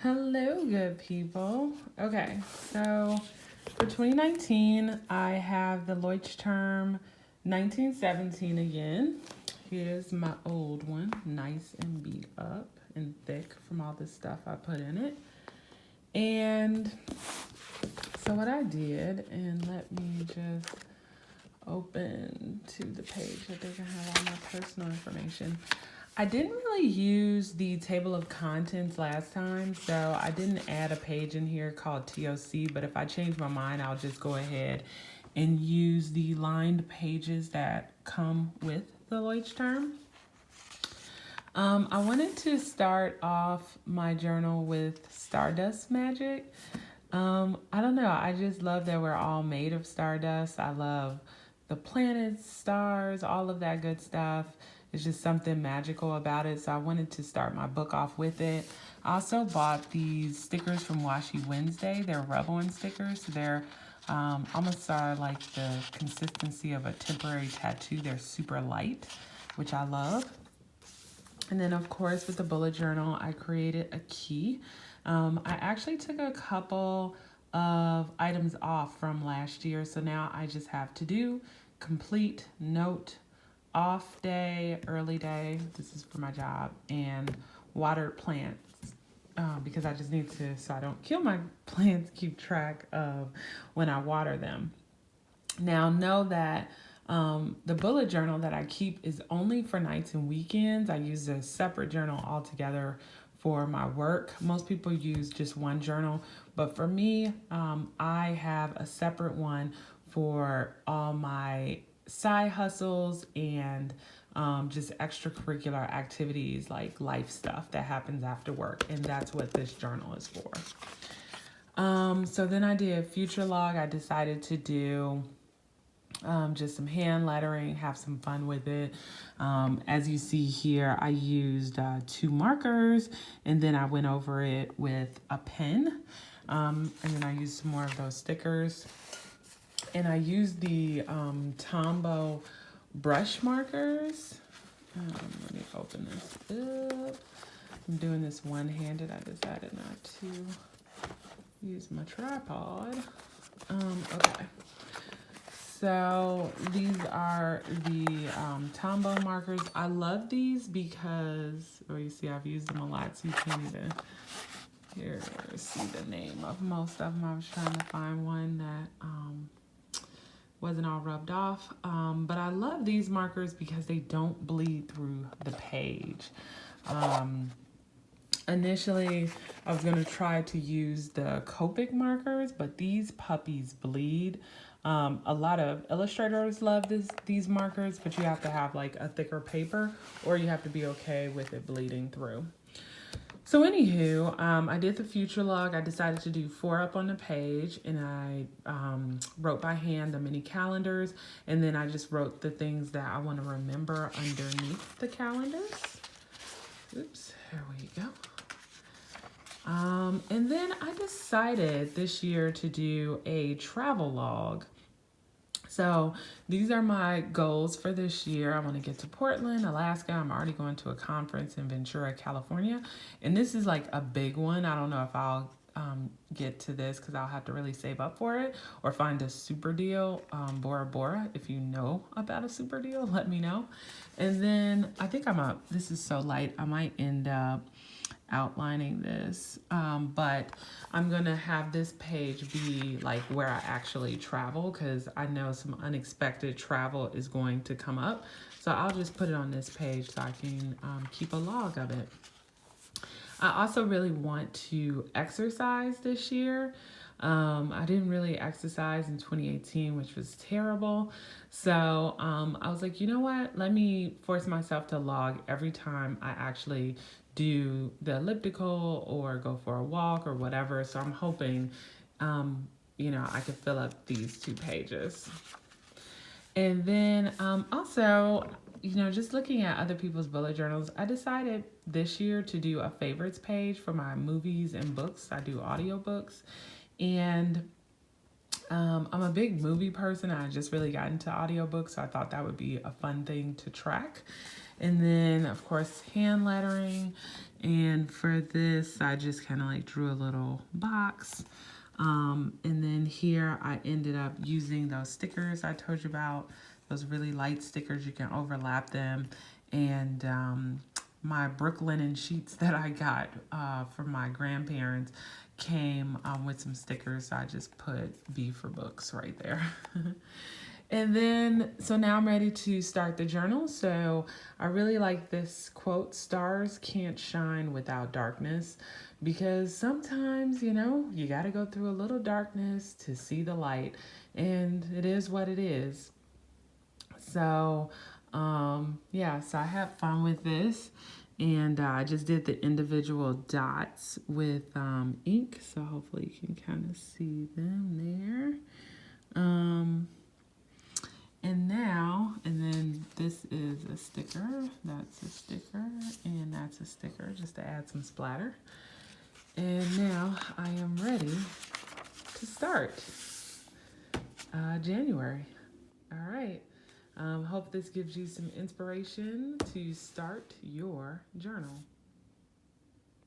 Hello, good people. Okay, so for 2019, I have the Leuchtturm 1917 again. Here's my old one, nice and beat up and thick from all the stuff I put in it. And so what I did, and let me just open to the page that they can have all my personal information. I didn't really use the table of contents last time, so I didn't add a page in here called TOC, but if I change my mind, I'll just go ahead and use the lined pages that come with the Leuchtturm. I wanted to start off my journal with Stardust Magic. I don't know, I just love that we're all made of stardust. I love the planets, stars, all of that good stuff. It's just something magical about it. So I wanted to start my book off with it. I also bought these stickers from Washi Wednesday. They're rub-on stickers. They're almost are like the consistency of a temporary tattoo. They're super light, which I love. And then of course with the bullet journal, I created a key. I actually took a couple of items off from last year. So now I just have to do, complete, note, off day, early day, this is for my job, and watered plants because I just need to, so I don't kill my plants, keep track of when I water them. Now know that the bullet journal that I keep is only for nights and weekends. I use a separate journal altogether for my work. Most people use just one journal, but for me, I have a separate one for all my side hustles and just extracurricular activities like life stuff that happens after work. And that's what this journal is for. So then I did future log. I decided to do just some hand lettering, have some fun with it. As you see here, I used 2 markers and then I went over it with a pen. And then I used some more of those stickers. And I used the Tombow brush markers. Let me open this up. I'm doing this one-handed. I decided not to use my tripod. Okay. So these are the Tombow markers. I love these because, you see I've used them a lot, so you can't even see the name of most of them. I was trying to find one that wasn't all rubbed off. But I love these markers because they don't bleed through the page. Initially, I was gonna try to use the Copic markers, but these puppies bleed. A lot of illustrators love these markers, but you have to have like a thicker paper or you have to be okay with it bleeding through. So anywho, I did the future log. I decided to do 4 up on the page and I wrote by hand the mini calendars. And then I just wrote the things that I want to remember underneath the calendars. Oops, here we go. And then I decided this year to do a travel log. So these are my goals for this year. I want to get to Portland, Alaska. I'm already going to a conference in Ventura, California. And this is like a big one. I don't know if I'll get to this because I'll have to really save up for it or find a super deal. Bora Bora, if you know about a super deal, let me know. And then I think this is so light, I might end up outlining this, but I'm gonna have this page be like where I actually travel because I know some unexpected travel is going to come up. So I'll just put it on this page so I can keep a log of it. I also really want to exercise this year. I didn't really exercise in 2018, which was terrible. So I was like, you know what? Let me force myself to log every time I actually do the elliptical or go for a walk or whatever. So I'm hoping, I could fill up these 2 pages. And then also, just looking at other people's bullet journals, I decided this year to do a favorites page for my movies and books. I do audiobooks. And I'm a big movie person. I just really got into audiobooks, so I thought that would be a fun thing to track. And then, of course, hand lettering. And for this, I just kind of like drew a little box. And then here I ended up using those stickers I told you about, those really light stickers. You can overlap them. And my Brooklinen sheets that I got from my grandparents came with some stickers. So I just put B for books right there. And then, so now I'm ready to start the journal. So I really like this quote, "Stars can't shine without darkness," because sometimes, you know, you got to go through a little darkness to see the light, and it is what it is. So, yeah, so I had fun with this, and I just did the individual dots with ink, so hopefully you can kind of see them there. And now, and then this is a sticker, that's a sticker, and that's a sticker, just to add some splatter. And now I am ready to start January. All right. Hope this gives you some inspiration to start your journal.